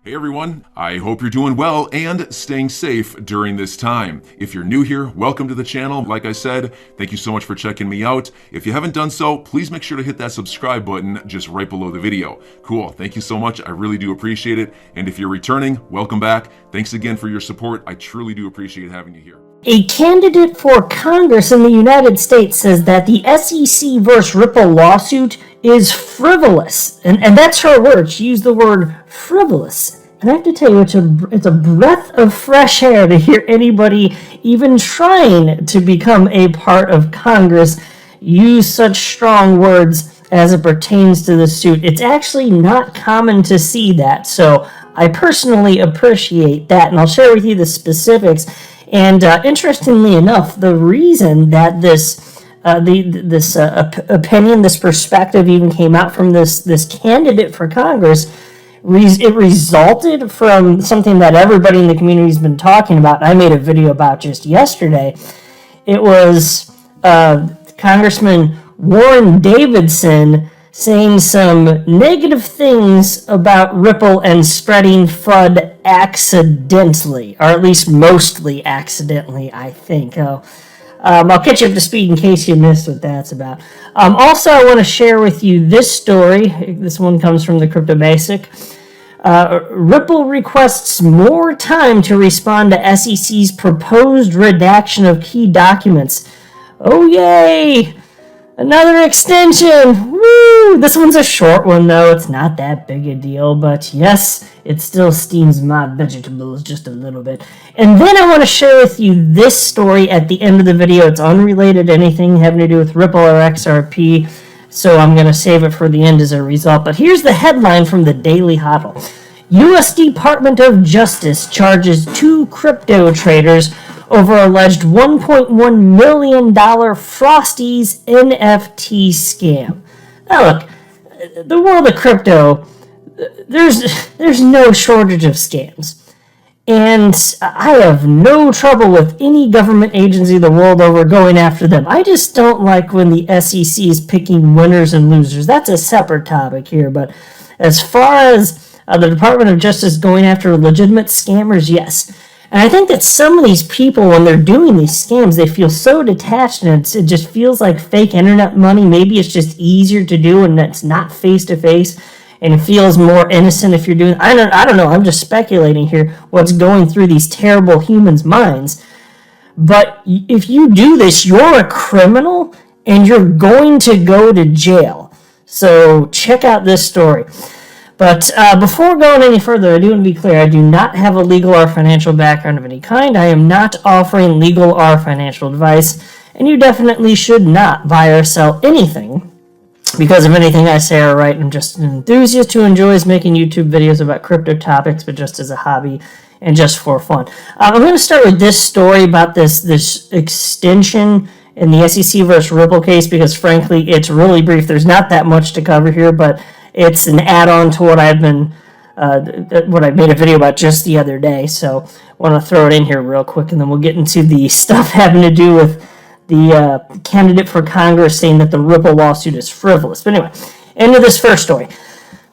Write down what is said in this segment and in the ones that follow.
Hey everyone, I hope you're doing well and staying safe during this time. If you're new here, welcome to the channel. Like I said, thank you so much for checking me out. If you haven't done so, please make sure to hit that subscribe button just right below the video. Cool, thank you so much. I really do appreciate it. And if you're returning, welcome back. Thanks again for your support. I truly do appreciate having you here. A candidate for Congress in the United States says that the SEC versus Ripple lawsuit is frivolous. And that's her word. She used the word frivolous. And I have to tell you, it's a breath of fresh air to hear anybody even trying to become a part of Congress use such strong words as it pertains to the suit. It's actually not common to see that. So I personally appreciate that. And I'll share with you the specifics. And interestingly enough, the reason that this opinion, this perspective even came out from this candidate for Congress, it resulted from something that everybody in the community has been talking about. I made a video about just yesterday. It was Congressman Warren Davidson saying some negative things about Ripple and spreading FUD accidentally, or at least mostly accidentally, I think. I'll catch you up to speed in case you missed what that's about. Also, I want to share with you this story. This one comes from the Crypto Basic. Ripple requests more time to respond to SEC's proposed redaction of key documents. Oh, yay! Another extension! Woo! This one's a short one, though. It's not that big a deal, but yes, it still steams my vegetables just a little bit. And then I want to share with you this story at the end of the video. It's unrelated to anything having to do with Ripple or XRP, so I'm going to save it for the end as a result. But here's the headline from the Daily Hodl. U.S. Department of Justice charges 2 crypto traders over alleged $1.1 million Frosties NFT scam. Now look, the world of crypto, there's no shortage of scams. And I have no trouble with any government agency the world over going after them. I just don't like when the SEC is picking winners and losers. That's a separate topic here. But as far as the Department of Justice going after legitimate scammers, yes. And I think that some of these people, when they're doing these scams, they feel so detached, and it just feels like fake internet money. Maybe it's just easier to do, and it's not face-to-face, and it feels more innocent if you're doing... I don't know. I'm just speculating here what's going through these terrible humans' minds. But if you do this, you're a criminal, and you're going to go to jail. So check out this story. But before going any further, I do want to be clear, I do not have a legal or financial background of any kind. I am not offering legal or financial advice, and you definitely should not buy or sell anything, because if anything I say are right, I'm just an enthusiast who enjoys making YouTube videos about crypto topics, but just as a hobby and just for fun. I'm going to start with this story about this extension in the SEC versus Ripple case, because frankly, it's really brief. There's not that much to cover here, but it's an add-on to what I've been, what I made a video about just the other day. So I want to throw it in here real quick, and then we'll get into the stuff having to do with the candidate for Congress saying that the Ripple lawsuit is frivolous. But anyway, into this first story.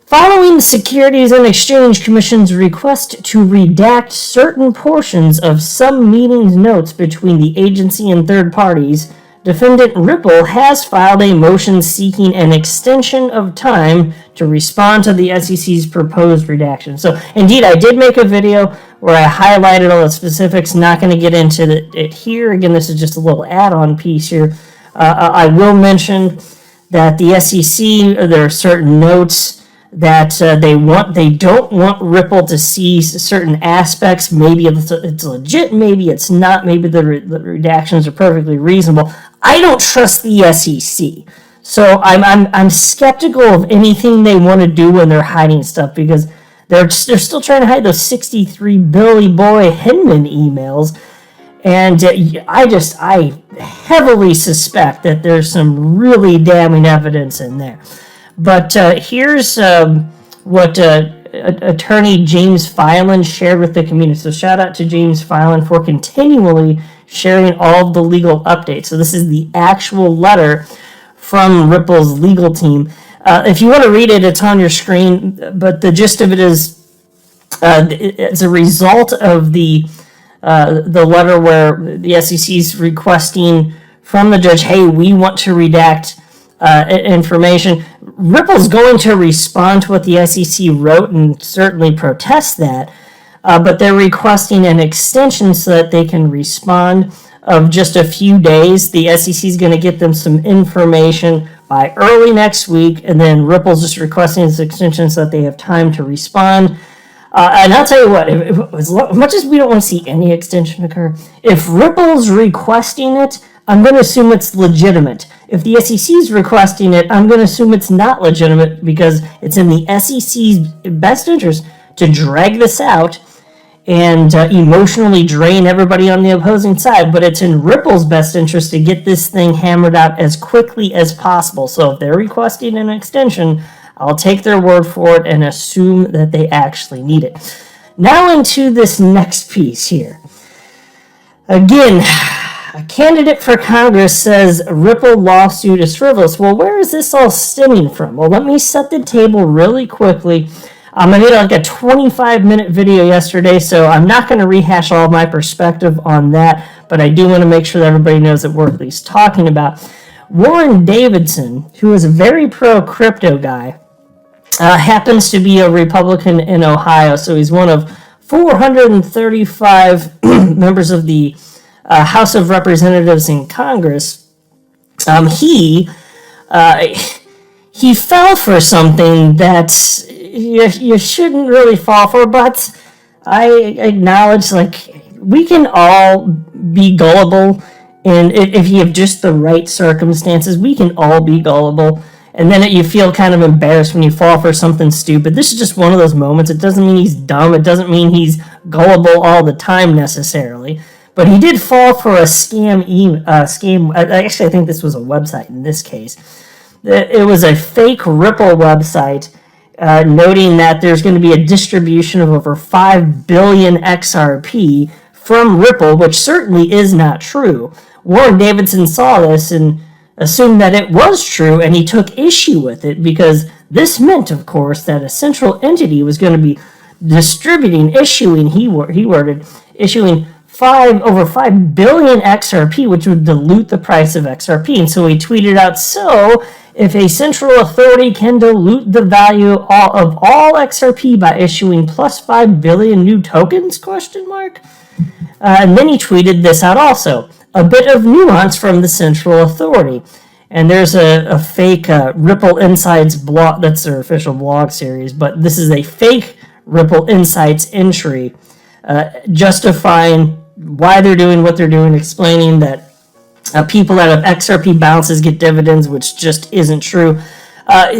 Following the Securities and Exchange Commission's request to redact certain portions of some meetings notes between the agency and third parties, defendant Ripple has filed a motion seeking an extension of time to respond to the SEC's proposed redaction. So, indeed, I did make a video where I highlighted all the specifics. Not going to get into it here. Again, this is just a little add-on piece here. I will mention that the SEC, there are certain notes that they don't want Ripple to see certain aspects. Maybe it's legit, maybe it's not. Maybe the redactions are perfectly reasonable. I don't trust the SEC, so I'm skeptical of anything they want to do when they're hiding stuff, because they're still trying to hide those 63 Billy Boy Hinman emails, and I heavily suspect that there's some really damning evidence in there. But here's what attorney James Filan shared with the community. So shout out to James Filan for continually sharing all of the legal updates. So this is the actual letter from Ripple's legal team. If you want to read it, it's on your screen. But the gist of it is as a result of the letter where the SEC is requesting from the judge, hey, we want to redact information. Ripple's going to respond to what the SEC wrote and certainly protest that, but they're requesting an extension so that they can respond of just a few days. The SEC is going to get them some information by early next week, and then Ripple's just requesting this extension so that they have time to respond. And I'll tell you what, as much as we don't want to see any extension occur, if Ripple's requesting it, I'm going to assume it's legitimate. If the SEC is requesting it, I'm going to assume it's not legitimate because it's in the SEC's best interest to drag this out and emotionally drain everybody on the opposing side, but it's in Ripple's best interest to get this thing hammered out as quickly as possible. So if they're requesting an extension, I'll take their word for it and assume that they actually need it. Now into this next piece here. Again, a candidate for Congress says Ripple lawsuit is frivolous. Well, where is this all stemming from? Well, let me set the table really quickly. I made like a 25-minute video yesterday, so I'm not going to rehash all of my perspective on that, but I do want to make sure that everybody knows that we're at least talking about. Warren Davidson, who is a very pro-crypto guy, happens to be a Republican in Ohio, so he's one of 435 members of the House of Representatives in Congress. He fell for something that you shouldn't really fall for, but I acknowledge, like, we can all be gullible, and if you have just the right circumstances, we can all be gullible. And then you feel kind of embarrassed when you fall for something stupid. This is just one of those moments. It doesn't mean he's dumb. It doesn't mean he's gullible all the time necessarily. But he did fall for a scam. Actually, I think this was a website in this case. It was a fake Ripple website noting that there's going to be a distribution of over 5 billion XRP from Ripple, which certainly is not true. Warren Davidson saw this and assumed that it was true, and he took issue with it because this meant, of course, that a central entity was going to be distributing, issuing over 5 billion XRP, which would dilute the price of XRP. And so he tweeted out, so if a central authority can dilute the value of all XRP by issuing plus 5 billion new tokens, ? And then he tweeted this out also. A bit of nuance from the central authority. And there's a fake Ripple Insights blog, that's their official blog series, but this is a fake Ripple Insights entry justifying why they're doing what they're doing, explaining that people that have XRP balances get dividends, which just isn't true.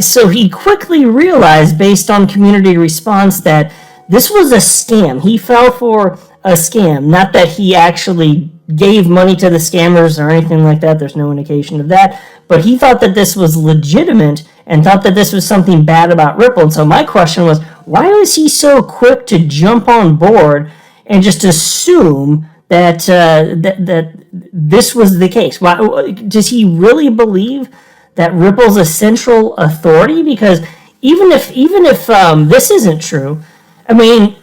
So he quickly realized, based on community response, that this was a scam. He fell for a scam, not that he actually gave money to the scammers or anything like that. There's no indication of that. But he thought that this was legitimate and thought that this was something bad about Ripple. And so my question was, why was he so quick to jump on board and just assume that that this was the case? Why does he really believe that Ripple's a central authority? Because even if this isn't true, I mean,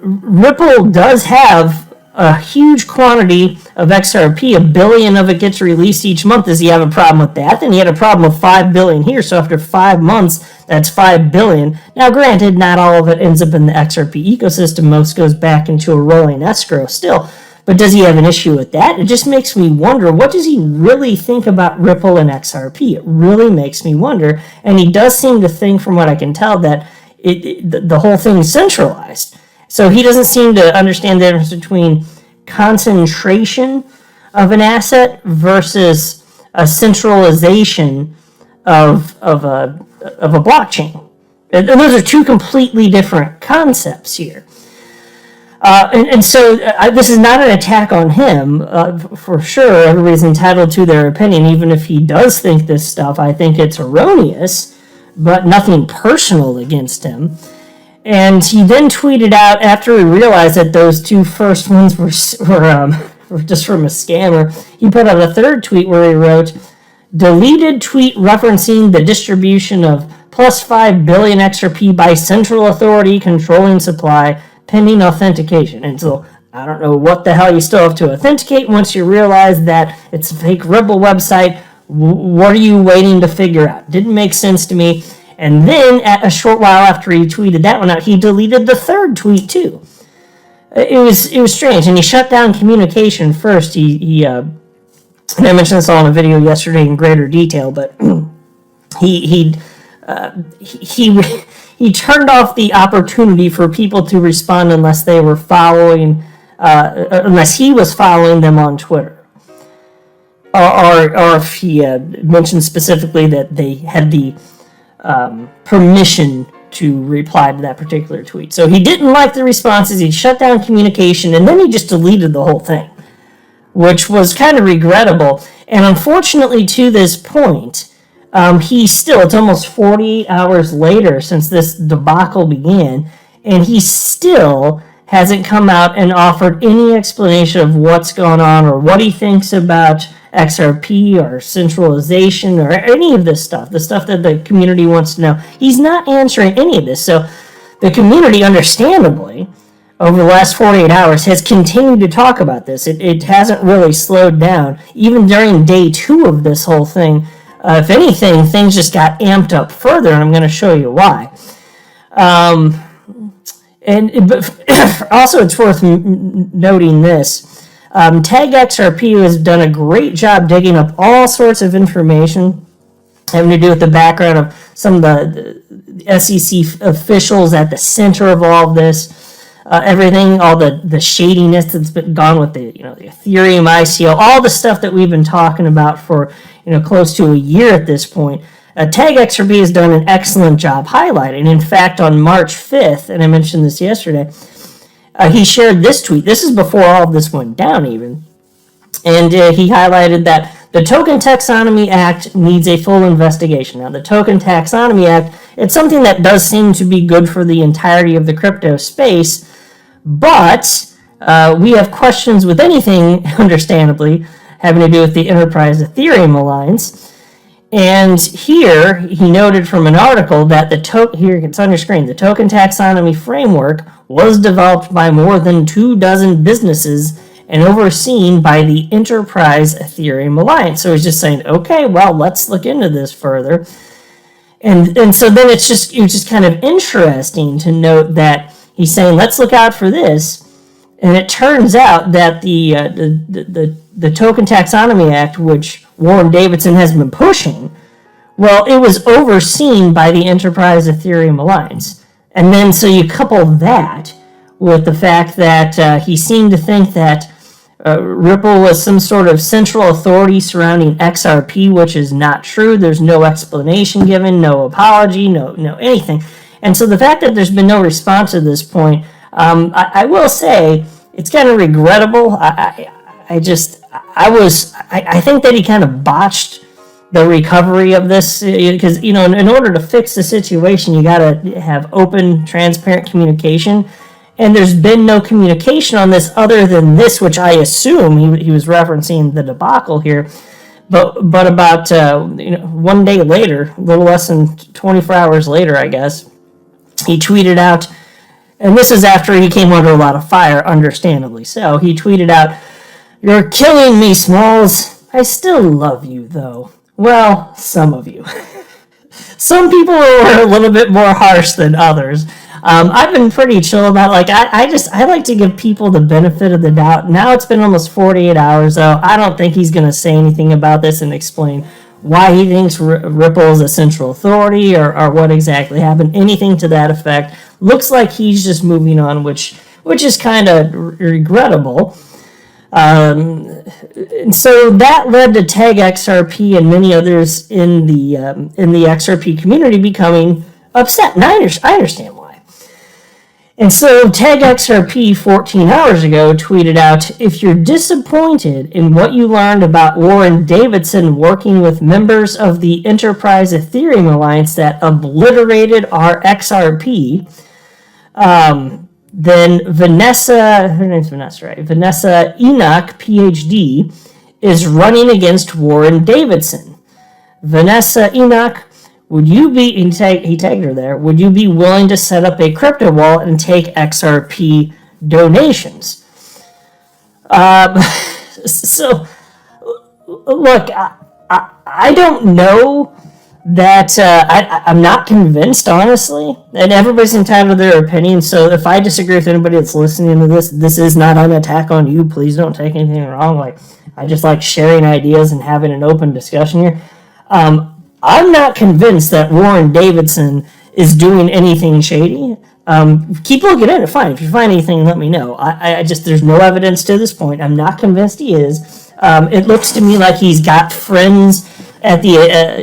Ripple does have a huge quantity of XRP. 1 billion of it gets released each month. Does he have a problem with that? Then he had a problem with 5 billion here. So after 5 months, that's 5 billion. Now, granted, not all of it ends up in the XRP ecosystem. Most goes back into a rolling escrow still. But does he have an issue with that? It just makes me wonder, what does he really think about Ripple and XRP? It really makes me wonder. And he does seem to think, from what I can tell, that the whole thing is centralized. So he doesn't seem to understand the difference between concentration of an asset versus a centralization of a blockchain. And those are two completely different concepts here. And so this is not an attack on him. For sure, everybody's entitled to their opinion, even if he does think this stuff. I think it's erroneous, but nothing personal against him. And he then tweeted out, after he realized that those two first ones were just from a scammer, he put out a third tweet where he wrote, deleted tweet referencing the distribution of plus 5 billion XRP by central authority controlling supply pending authentication. And so I don't know what the hell you still have to authenticate once you realize that it's a fake Ripple website. What are you waiting to figure out? Didn't make sense to me. And then at a short while after he tweeted that one out, he deleted the third tweet too. It was strange, and he shut down communication first. He and I mentioned this all in a video yesterday in greater detail, but he turned off the opportunity for people to respond unless they were following, unless he was following them on Twitter, or if he mentioned specifically that they had the permission to reply to that particular tweet. So he didn't like the responses, he shut down communication, and then he just deleted the whole thing, which was kind of regrettable. And unfortunately, to this point, he still, it's almost 48 hours later since this debacle began, and he still hasn't come out and offered any explanation of what's going on or what he thinks about XRP or centralization or any of this stuff, the stuff that the community wants to know. He's not answering any of this. So the community, understandably, over the last 48 hours has continued to talk about this. It hasn't really slowed down. Even during day 2 of this whole thing, if anything, things just got amped up further, and I'm going to show you why. But also, it's worth noting this. Tag XRP has done a great job digging up all sorts of information having to do with the background of some of the SEC officials at the center of all of this, everything, all the shadiness that's been gone with the Ethereum ICO, all the stuff that we've been talking about for close to a year at this point. Tag XRP has done an excellent job highlighting. In fact, on March 5th, and I mentioned this yesterday, he shared this tweet. This is before all of this went down even. And he highlighted that the Token Taxonomy Act needs a full investigation. Now, the Token Taxonomy Act, it's something that does seem to be good for the entirety of the crypto space, but we have questions with anything, understandably, having to do with the Enterprise Ethereum Alliance. And here, he noted from an article that here it's on your screen, the Token Taxonomy Framework was developed by more than 24 businesses and overseen by the Enterprise Ethereum Alliance. So he's just saying, okay, well, let's look into this further. And so then it's just kind of interesting to note that he's saying, let's look out for this. And it turns out that the Token Taxonomy Act, which Warren Davidson has been pushing, well, it was overseen by the Enterprise Ethereum Alliance. And then so you couple that with the fact that he seemed to think that Ripple was some sort of central authority surrounding XRP, which is not true. There's no explanation given, no apology, no anything. And so the fact that there's been no response at this point, I will say it's kind of regrettable. I think that he kind of botched the recovery of this, because in order to fix the situation, you got to have open, transparent communication. And there's been no communication on this other than this, which I assume he was referencing the debacle here. But about 1 day later, a little less than 24 hours later, I guess, he tweeted out, and this is after he came under a lot of fire, understandably so. He tweeted out, "You're killing me, Smalls. I still love you, though." Well, some of you. Some people were a little bit more harsh than others. I've been pretty chill about it. I like to give people the benefit of the doubt. Now it's been almost 48 hours, though. I don't think he's going to say anything about this and explain why he thinks Ripple is a central authority or what exactly happened. Anything to that effect. Looks like he's just moving on, which is kind of regrettable. And so that led to Tag XRP and many others in the XRP community becoming upset. And I understand why. And so Tag XRP 14 hours ago tweeted out, "If you're disappointed in what you learned about Warren Davidson working with members of the Enterprise Ethereum Alliance that obliterated our XRP, then Vanessa Enoch, PhD, is running against Warren Davidson. Vanessa Enoch would you be, he tagged her there, would you be willing to set up a crypto wallet and take XRP donations? So, look, I don't know that, I'm not convinced, honestly, and everybody's entitled to their opinion, so if I disagree with anybody that's listening to this is not an attack on you, please don't take anything wrong, like, I just like sharing ideas and having an open discussion here. I'm not convinced that Warren Davidson is doing anything shady. Keep looking at it, fine. If you find anything, let me know. I just, there's no evidence to this point. I'm not convinced he is. It looks to me like he's got friends at the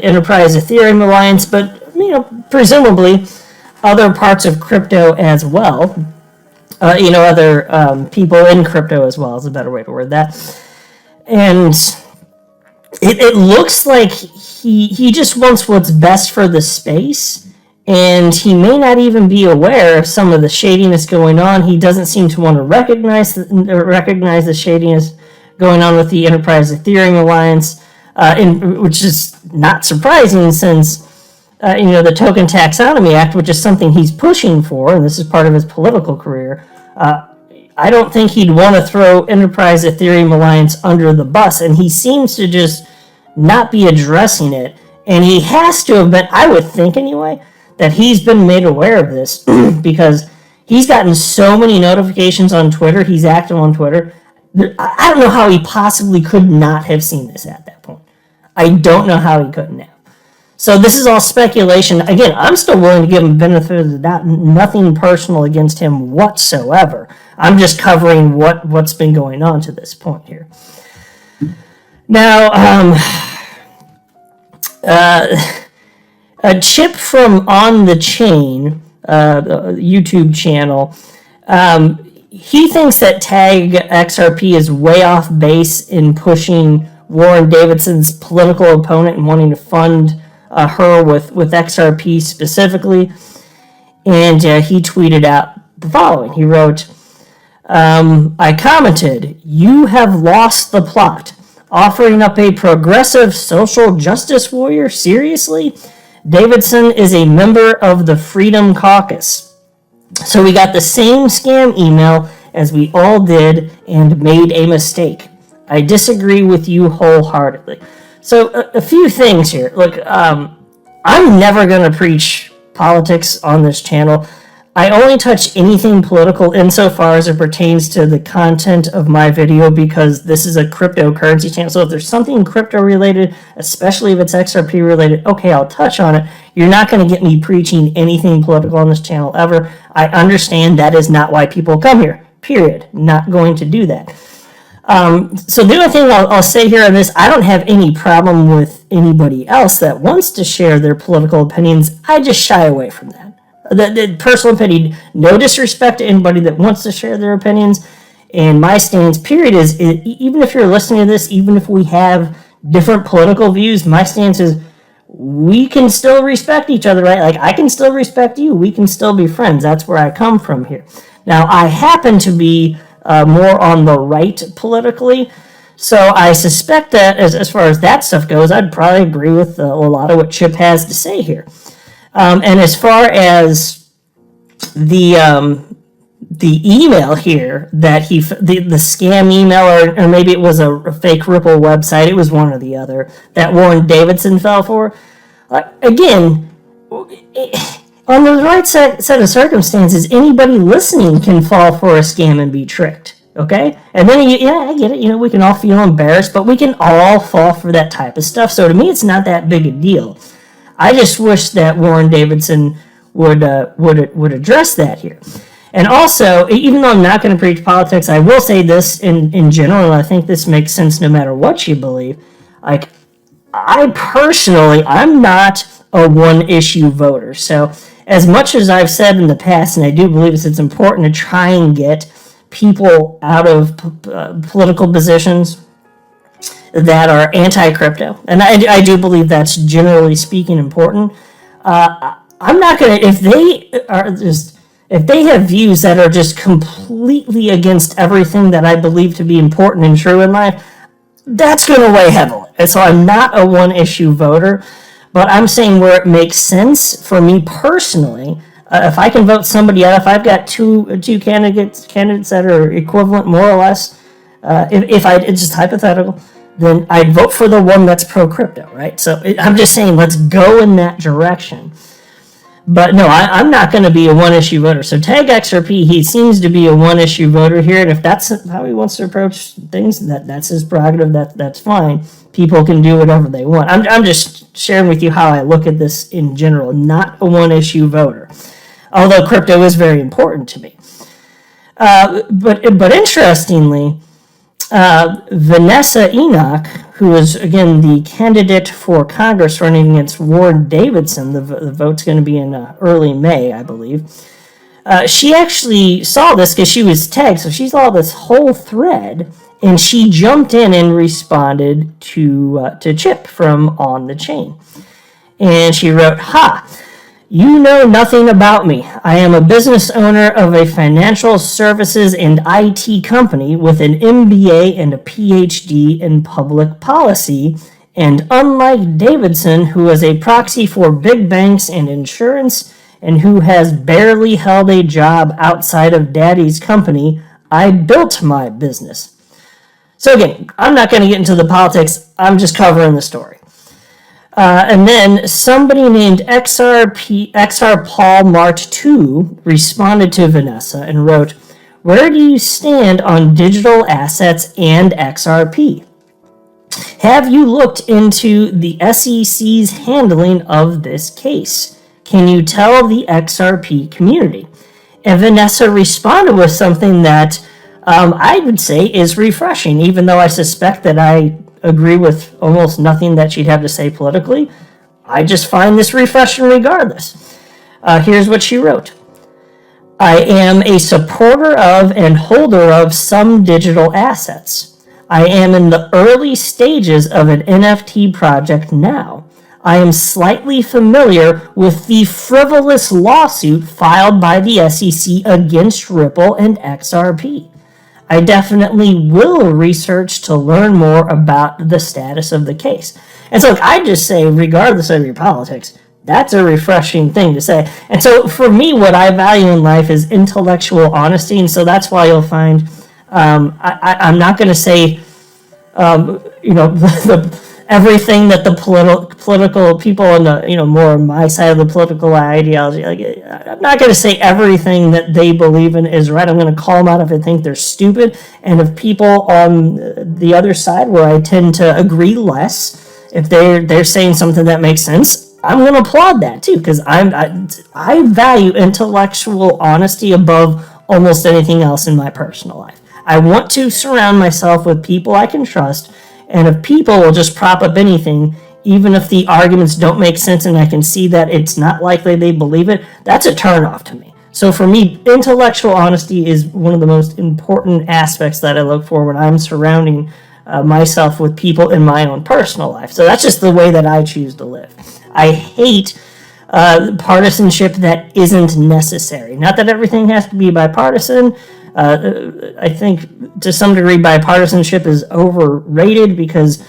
Enterprise Ethereum Alliance, but, presumably other parts of crypto as well. Other people in crypto as well is a better way to word that. And it looks like he just wants what's best for the space, and he may not even be aware of some of the shadiness going on. He doesn't seem to want to recognize the shadiness going on with the Enterprise Ethereum Alliance, which is not surprising since the Token Taxonomy Act, which is something he's pushing for, and this is part of his political career. I don't think he'd want to throw Enterprise Ethereum Alliance under the bus, and he seems to just not be addressing it. And he has to have been, I would think anyway, that he's been made aware of this because he's gotten so many notifications on Twitter. He's active on Twitter. I don't know how he possibly could not have seen this at that point. I don't know how he couldn't have. So this is all speculation. Again, I'm still willing to give him benefit of the doubt. Nothing personal against him whatsoever. I'm just covering what's been going on to this point here. Now, a Chip from On the Chain, YouTube channel, he thinks that Tag XRP is way off base in pushing Warren Davidson's political opponent and wanting to fund her with XRP specifically. And he tweeted out the following. He wrote, I commented, "You have lost the plot. Offering up a progressive social justice warrior? Seriously? Davidson is a member of the Freedom Caucus." So we got the same scam email as we all did and made a mistake. I disagree with you wholeheartedly. So a few things here. Look, I'm never going to preach politics on this channel. I only touch anything political insofar as it pertains to the content of my video because this is a cryptocurrency channel. So if there's something crypto related, especially if it's XRP related, okay, I'll touch on it. You're not going to get me preaching anything political on this channel ever. I understand that is not why people come here, period. Not going to do that. So the only thing I'll say here on this, I don't have any problem with anybody else that wants to share their political opinions. I just shy away from that. The personal opinion, no disrespect to anybody that wants to share their opinions. And my stance, period, is even if you're listening to this, even if we have different political views, my stance is we can still respect each other, right? Like, I can still respect you. We can still be friends. That's where I come from here. Now, I happen to be more on the right politically, so I suspect that as far as that stuff goes, I'd probably agree with a lot of what Chip has to say here. And as far as the email here that the scam email, or maybe it was a fake Ripple website, it was one or the other, that Warren Davidson fell for, again, on the right set of circumstances, anybody listening can fall for a scam and be tricked, okay? And then, I get it, we can all feel embarrassed, but we can all fall for that type of stuff. So to me, it's not that big a deal. I just wish that Warren Davidson would address that here. And also, even though I'm not going to preach politics, I will say this in general, and I think this makes sense no matter what you believe. Like, I'm not a one-issue voter. So as much as I've said in the past, and I do believe it's important to try and get people out of political positions that are anti-crypto, and I do believe that's generally speaking important. I'm not going to, if they have views that are just completely against everything that I believe to be important and true in life, that's going to weigh heavily. And so I'm not a one-issue voter. But I'm saying where it makes sense for me personally, if I can vote somebody out, if I've got two candidates that are equivalent more or less, if it's just hypothetical, then I'd vote for the one that's pro-crypto, right? So I'm just saying, let's go in that direction. But no, I'm not going to be a one-issue voter. So tag XRP, he seems to be a one-issue voter here, and if that's how he wants to approach things, that's his prerogative. That's fine. People can do whatever they want. I'm just sharing with you how I look at this in general. Not a one-issue voter, although crypto is very important to me. But interestingly, Vanessa Enoch, who is, again, the candidate for Congress running against Warren Davidson, the vote's going to be in early May, I believe, she actually saw this because she was tagged, so she saw this whole thread, and she jumped in and responded to Chip from On the Chain. And she wrote, "Ha! You know nothing about me. I am a business owner of a financial services and IT company with an MBA and a PhD in public policy, and unlike Davidson, who is a proxy for big banks and insurance, and who has barely held a job outside of daddy's company, I built my business." So again, I'm not going to get into the politics. I'm just covering the story. And then somebody named xrpl Mart 2 responded to Vanessa and wrote, "Where do you stand on digital assets and XRP? Have you looked into the SEC's handling of this case? Can you tell the XRP community?" And Vanessa responded with something that I would say is refreshing, even though I suspect that I agree with almost nothing that she'd have to say politically. I just find this refreshing regardless. Here's what she wrote. "I am a supporter of and holder of some digital assets. I am in the early stages of an NFT project now. I am slightly familiar with the frivolous lawsuit filed by the SEC against Ripple and XRP. I definitely will research to learn more about the status of the case." And so I just say, regardless of your politics, that's a refreshing thing to say. And so for me, what I value in life is intellectual honesty. And so that's why you'll find I'm not going to say, everything that the political people on the, more on my side of the political ideology, I'm not going to say everything that they believe in is right. I'm going to call them out if I think they're stupid. And if people on the other side, where I tend to agree less, if they're saying something that makes sense, I'm going to applaud that too, because I value intellectual honesty above almost anything else in my personal life. I want to surround myself with people I can trust. And if people will just prop up anything, even if the arguments don't make sense and I can see that it's not likely they believe it, that's a turnoff to me. So for me, intellectual honesty is one of the most important aspects that I look for when I'm surrounding myself with people in my own personal life. So that's just the way that I choose to live. I hate partisanship that isn't necessary. Not that everything has to be bipartisan. I think to some degree bipartisanship is overrated because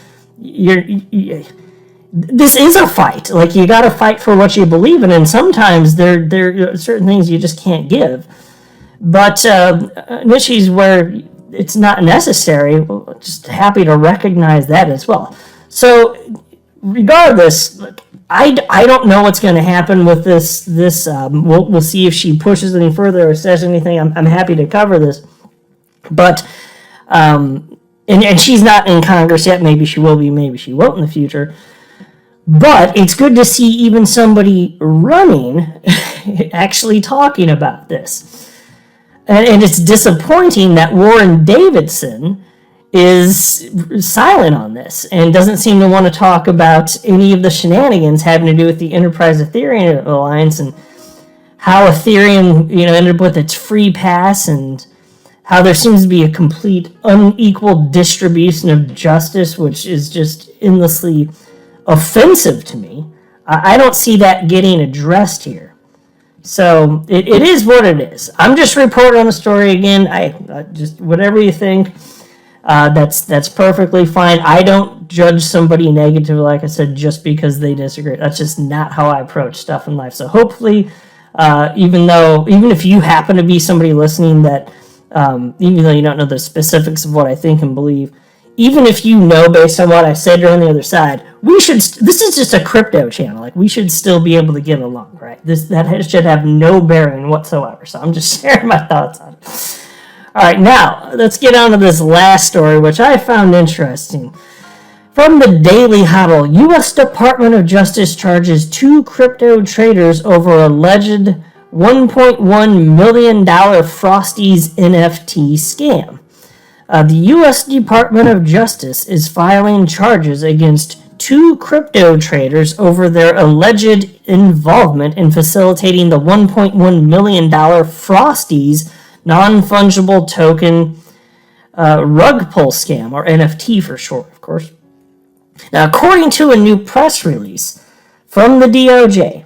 this is a fight. Like, you got to fight for what you believe in, and sometimes there are certain things you just can't give. But niches where it's not necessary, just happy to recognize that as well. So regardless, I don't know what's going to happen with this. We'll see if she pushes any further or says anything. I'm happy to cover this, but and she's not in Congress yet. Maybe she will be. Maybe she won't in the future. But it's good to see even somebody running actually talking about this, and it's disappointing that Warren Davidson is silent on this and doesn't seem to want to talk about any of the shenanigans having to do with the Enterprise Ethereum Alliance and how Ethereum, ended up with its free pass, and how there seems to be a complete unequal distribution of justice, which is just endlessly offensive to me. I don't see that getting addressed here. So it is what it is. I'm just reporting on the story again. I just, whatever you think. That's perfectly fine. I don't judge somebody negatively, like I said, just because they disagree. That's just not how I approach stuff in life. So hopefully, even if you happen to be somebody listening that, even though you don't know the specifics of what I think and believe, even if you know based on what I said, you're on the other side, this is just a crypto channel. Like, we should still be able to get along, right? That should have no bearing whatsoever. So I'm just sharing my thoughts on it. All right, now let's get on to this last story, which I found interesting. From the Daily Huddle, U.S. Department of Justice charges 2 crypto traders over alleged $1.1 million Frosties NFT scam. The U.S. Department of Justice is filing charges against 2 crypto traders over their alleged involvement in facilitating the $1.1 million Frosties non-fungible token rug pull scam, or NFT for short, of course. Now, according to a new press release from the DOJ,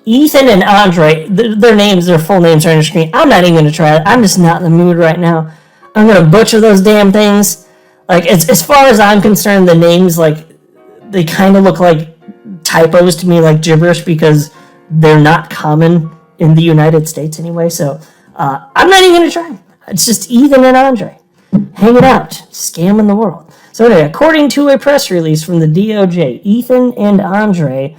Ethan and Andre, their full names are on your screen. I'm not even going to try it. I'm just not in the mood right now. I'm going to butcher those damn things. Like, as far as I'm concerned, the names, like, they kind of look like typos to me, like gibberish, because they're not common in the United States anyway. So I'm not even going to try. It's just Ethan and Andre hanging out, scamming the world. So anyway, according to a press release from the DOJ, Ethan and Andre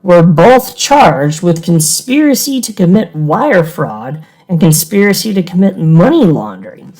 were both charged with conspiracy to commit wire fraud and conspiracy to commit money laundering.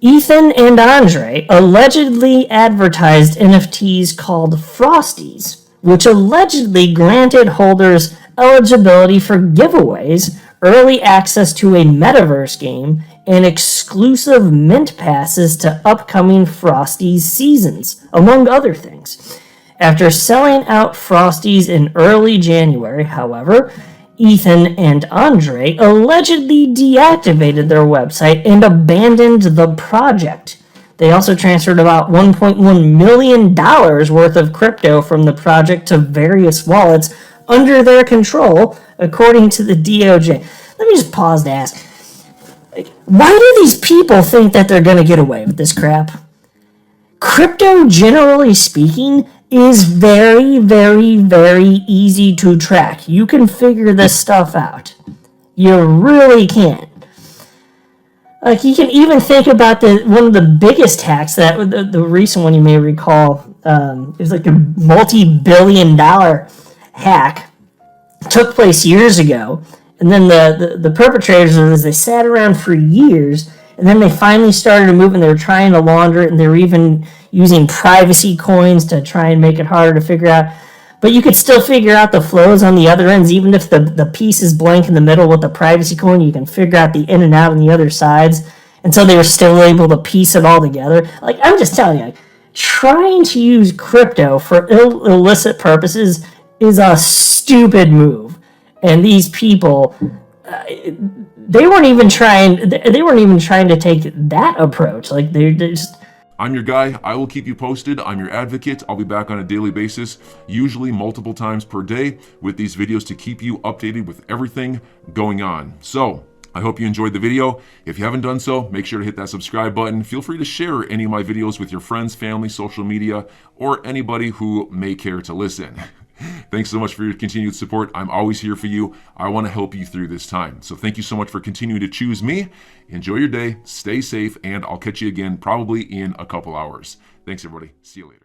Ethan and Andre allegedly advertised NFTs called Frosties, which allegedly granted holders eligibility for giveaways, early access to a metaverse game, and exclusive mint passes to upcoming Frosties seasons, among other things. After selling out Frosties in early January, however, Ethan and Andre allegedly deactivated their website and abandoned the project. They also transferred about $1.1 million worth of crypto from the project to various wallets under their control, according to the DOJ. Let me just pause to ask, why do these people think that they're going to get away with this crap? Crypto, generally speaking, is very, very, very easy to track. You can figure this stuff out. You really can. Like, you can even think about one of the biggest hacks, that the recent one you may recall, it was like a multi-billion-dollar hack, took place years ago, and then the perpetrators of this, they sat around for years, and then they finally started to move, and they were trying to launder it, and they were even using privacy coins to try and make it harder to figure out. But you could still figure out the flows on the other ends, even if the piece is blank in the middle with the privacy coin, you can figure out the in and out on the other sides. And so they were still able to piece it all together. Like, I'm just telling you, trying to use crypto for illicit purposes is a stupid move. And these people, they weren't even trying to take that approach. Like, they're just... I'm your guy. I will keep you posted. I'm your advocate. I'll be back on a daily basis, usually multiple times per day, with these videos to keep you updated with everything going on. So I hope you enjoyed the video. If you haven't done so, make sure to hit that subscribe button. Feel free to share any of my videos with your friends, family, social media, or anybody who may care to listen. Thanks so much for your continued support. I'm always here for you. I want to help you through this time. So thank you so much for continuing to choose me. Enjoy your day, stay safe, and I'll catch you again probably in a couple hours. Thanks, everybody. See you later.